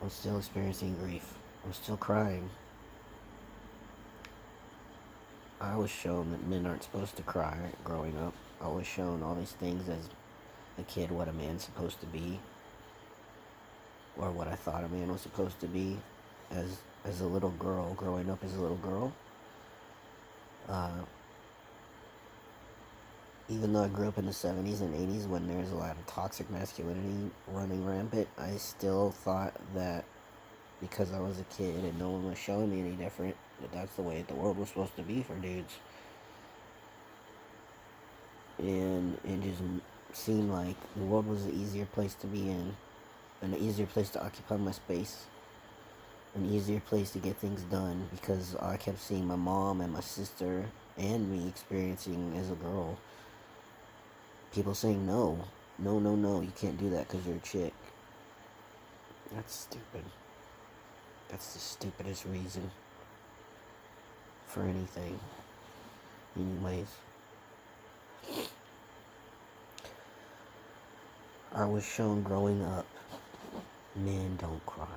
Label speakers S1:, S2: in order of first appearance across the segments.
S1: I'm still experiencing grief. I'm still crying. I was shown that men aren't supposed to cry growing up. I was shown all these things as a kid, what a man's supposed to be, or what I thought a man was supposed to be as a little girl, growing up as a little girl. Uh, Even though I grew up in the 70s and 80s when there's a lot of toxic masculinity running rampant, I still thought that because I was a kid and no one was showing me any different, that that's the way the world was supposed to be for dudes. And it just seemed like the world was an easier place to be in, an easier place to occupy my space, an easier place to get things done, because I kept seeing my mom and my sister and me experiencing as a girl people saying no, no, no, no, you can't do that because you're a chick. That's stupid. That's the stupidest reason for anything. Anyways, I was shown growing up, men don't cry.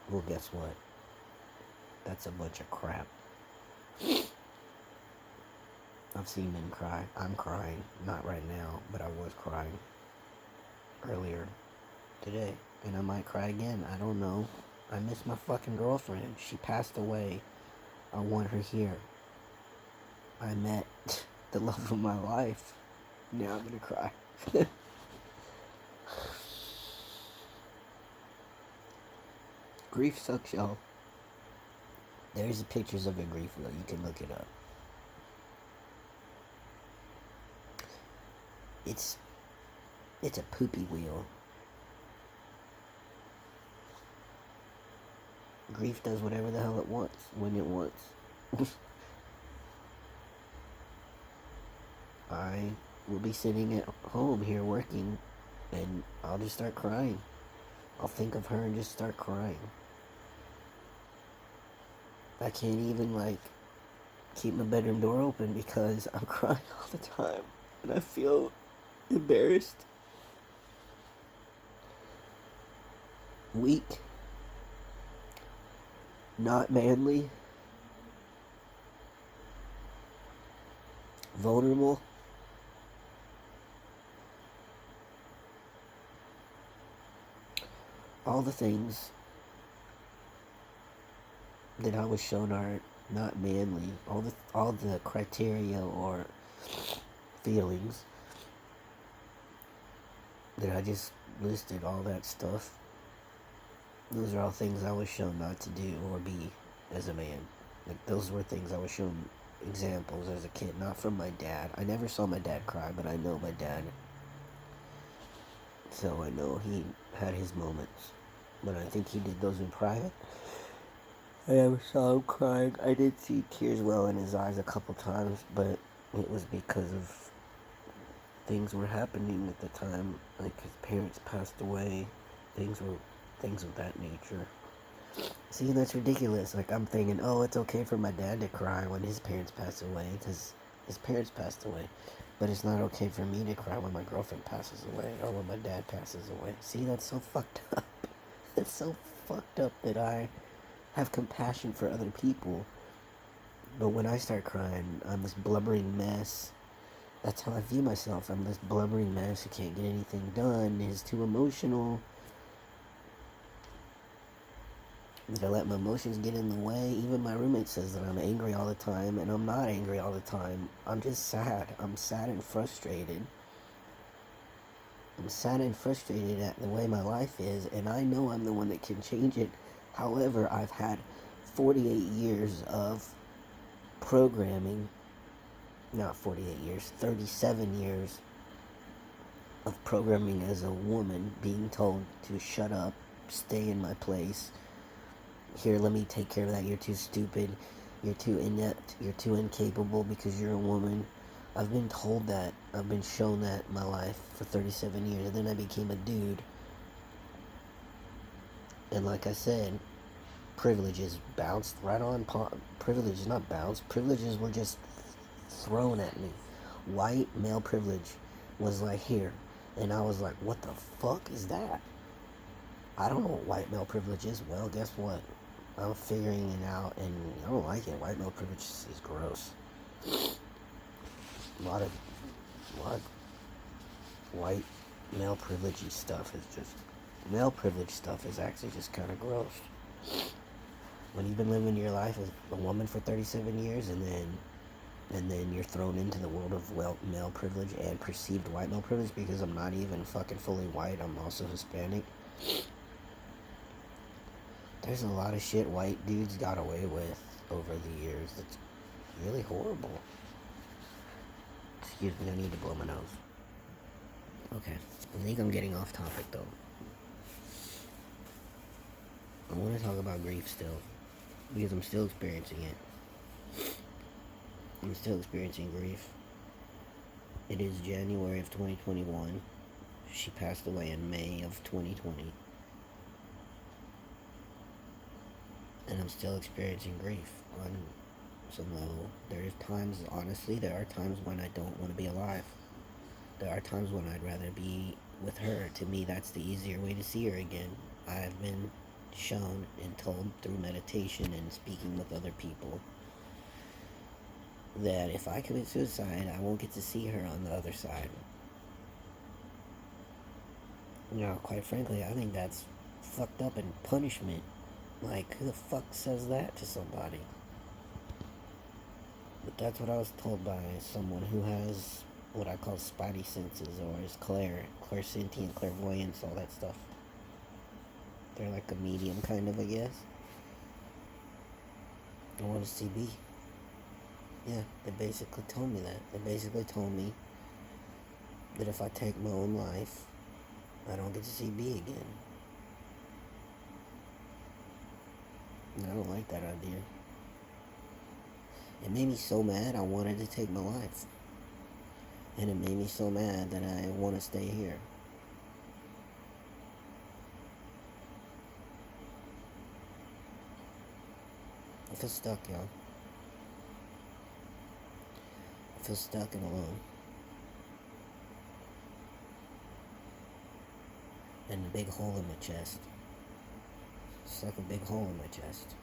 S1: Well, guess what? That's a bunch of crap. I've seen men cry. I'm crying. Not right now, but I was crying earlier today. And I might cry again. I don't know. I miss my fucking girlfriend. She passed away. I want her here. I met the love of my life. Now I'm gonna cry. Grief sucks, y'all. There's pictures of a grief wheel. You can look it up. It's a poopy wheel. Grief does whatever the hell it wants, when it wants. I will be sitting at home here working, and I'll just start crying. I'll think of her and just start crying. I can't even, keep my bedroom door open because I'm crying all the time. And I feel embarrassed, weak, not manly, vulnerable. All the things that I was shown are not manly. All the criteria or feelings that I just listed, all that stuff, those are all things I was shown not to do or be as a man. Like, those were things I was shown examples as a kid, not from my dad. I never saw my dad cry, but I know my dad. So I know he had his moments. But I think he did those in private. I never saw him crying. I did see tears well in his eyes a couple times, but it was because of things were happening at the time. Like, his parents passed away. Things of that nature. See, that's ridiculous. Like, I'm thinking, oh, it's okay for my dad to cry when his parents pass away, because his parents passed away. But it's not okay for me to cry when my girlfriend passes away, or when my dad passes away. See, that's so fucked up. It's so fucked up that I have compassion for other people. But when I start crying, I'm this blubbering mess. That's how I view myself. I'm this blubbering mess who can't get anything done, is too emotional. I let my emotions get in the way. Even my roommate says that I'm angry all the time, and I'm not angry all the time. I'm just sad. I'm sad and frustrated. I'm sad and frustrated at the way my life is, and I know I'm the one that can change it. However, I've had 48 years of programming, not 48 years, 37 years of programming as a woman, being told to shut up, stay in my place. Here, let me take care of that. You're too stupid. You're too inept. You're too incapable because you're a woman. I've been told that. I've been shown that in my life for 37 years. And then I became a dude. And like I said, privileges bounced right on. Privileges, not bounced. Privileges were just thrown at me. White male privilege was like here. And I was like, what the fuck is that? I don't know what white male privilege is. Well, guess what? I'm figuring it out, and I don't like it. White male privilege is gross. A lot of white male privilege stuff is just male privilege stuff is actually just kind of gross. When you've been living your life as a woman for 37 years, and then you're thrown into the world of male privilege and perceived white male privilege because I'm not even fucking fully white. I'm also Hispanic. There's a lot of shit white dudes got away with over the years that's really horrible. Excuse me, I need to blow my nose. Okay, I think I'm getting off topic though. I want to talk about grief still, because I'm still experiencing it. I'm still experiencing grief. It is January of 2021. She passed away in May of 2020. And I'm still experiencing grief on some level. There's times, honestly, there are times when I don't want to be alive. There are times when I'd rather be with her. To me, that's the easier way to see her again. I've been shown and told through meditation and speaking with other people that if I commit suicide, I won't get to see her on the other side. Now, quite frankly, I think that's fucked up and punishment. Like, who the fuck says that to somebody? But that's what I was told by someone who has what I call spidey senses, or is clairsentient, clairvoyance, all that stuff. They're like a medium, kind of, I guess. I want a CB. Yeah, they basically told me that. They basically told me that if I take my own life, I don't get to see B again. And I don't like that idea. It made me so mad I wanted to take my life. And it made me so mad that I want to stay here. I feel stuck, y'all. I feel stuck and alone. And a big hole in my chest. It's like a big hole in my chest.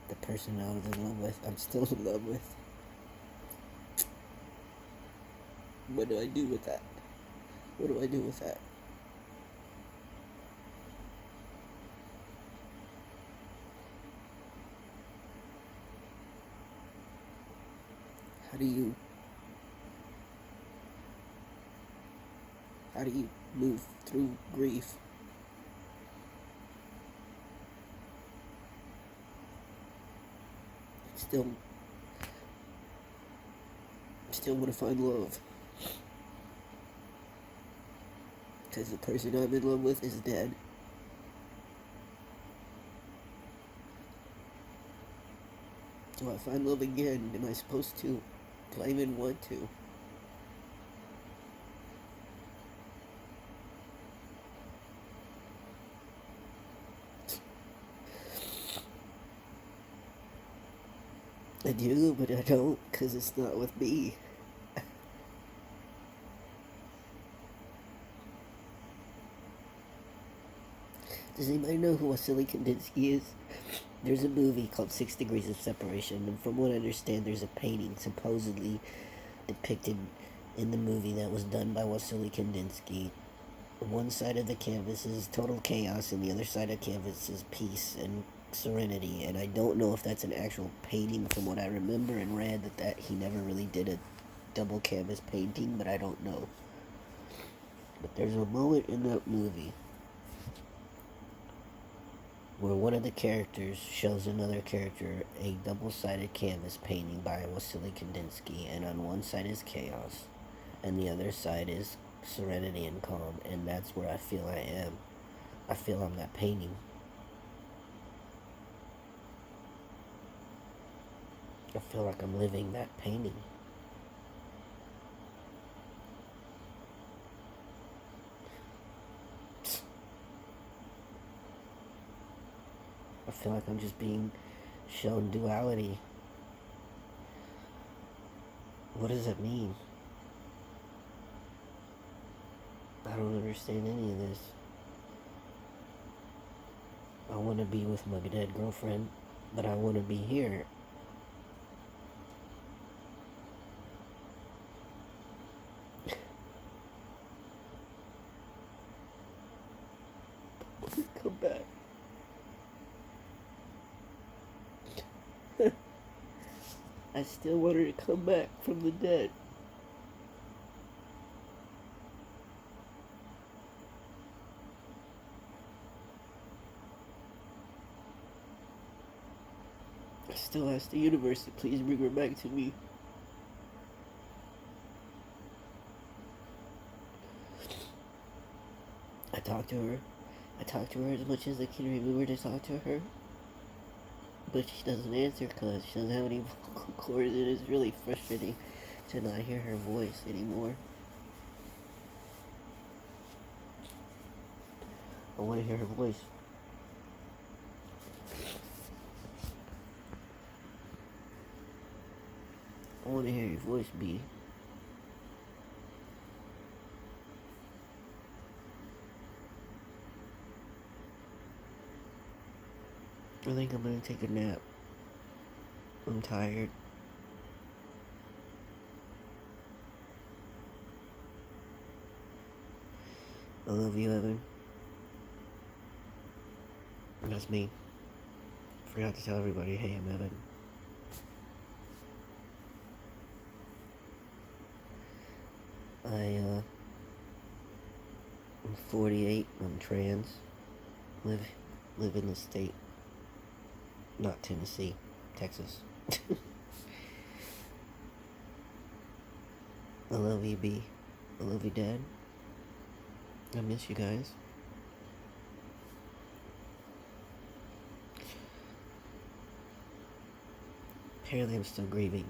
S1: The person I was in love with, I'm still in love with. What do I do with that? What do I do with that? How do you move through grief? Still want to find love, because the person I'm in love with is dead. Do I find love again? Am I supposed to? Do I even want to? I do, but I don't, because it's not with me. Does anybody know who Wassily Kandinsky is? There's a movie called 6 Degrees of Separation, and from what I understand, there's a painting supposedly depicted in the movie that was done by Wassily Kandinsky. One side of the canvas is total chaos, and the other side of the canvas is peace and serenity. And I don't know if that's an actual painting. From what I remember and read, that he never really did a double canvas painting, but I don't know. But there's a moment in that movie where one of the characters shows another character a double-sided canvas painting by Wassily Kandinsky, and on one side is chaos, and the other side is serenity and calm, and that's where I feel I am. I feel I'm that painting. I feel like I'm living that painting. I feel like I'm just being shown duality. What does it mean? I I don't understand any of this. I want to be with my dead girlfriend, but I want to be here. Come back. I still want her to come back from the dead. I still ask the universe to please bring her back to me. I talk to her. I talk to her as much as I can remember to talk to her. But she doesn't answer because she doesn't have any vocal cords, and it's really frustrating to not hear her voice anymore. I want to hear her voice. I want to hear your voice, B. I think I'm gonna take a nap. I'm tired. I love you, Evan. That's me. Forgot to tell everybody, hey, I'm Evan. I'm 48. I'm trans. Live in the state. Not Tennessee, Texas. I love you, B. I love you, Dad. I miss you guys. Apparently I'm still grieving.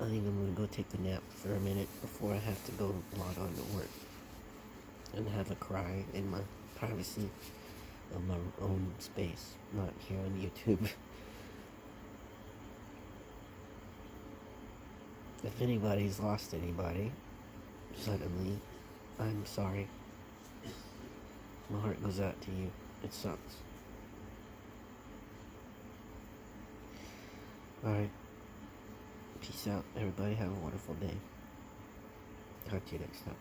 S1: I think I'm gonna go take a nap for a minute before I have to go log on to work. And have a cry in my privacy of my own space, not here on YouTube. If anybody's lost anybody suddenly, I'm sorry. My heart goes out to you. It sucks. Alright. Peace out, everybody. Have a wonderful day. Talk to you next time.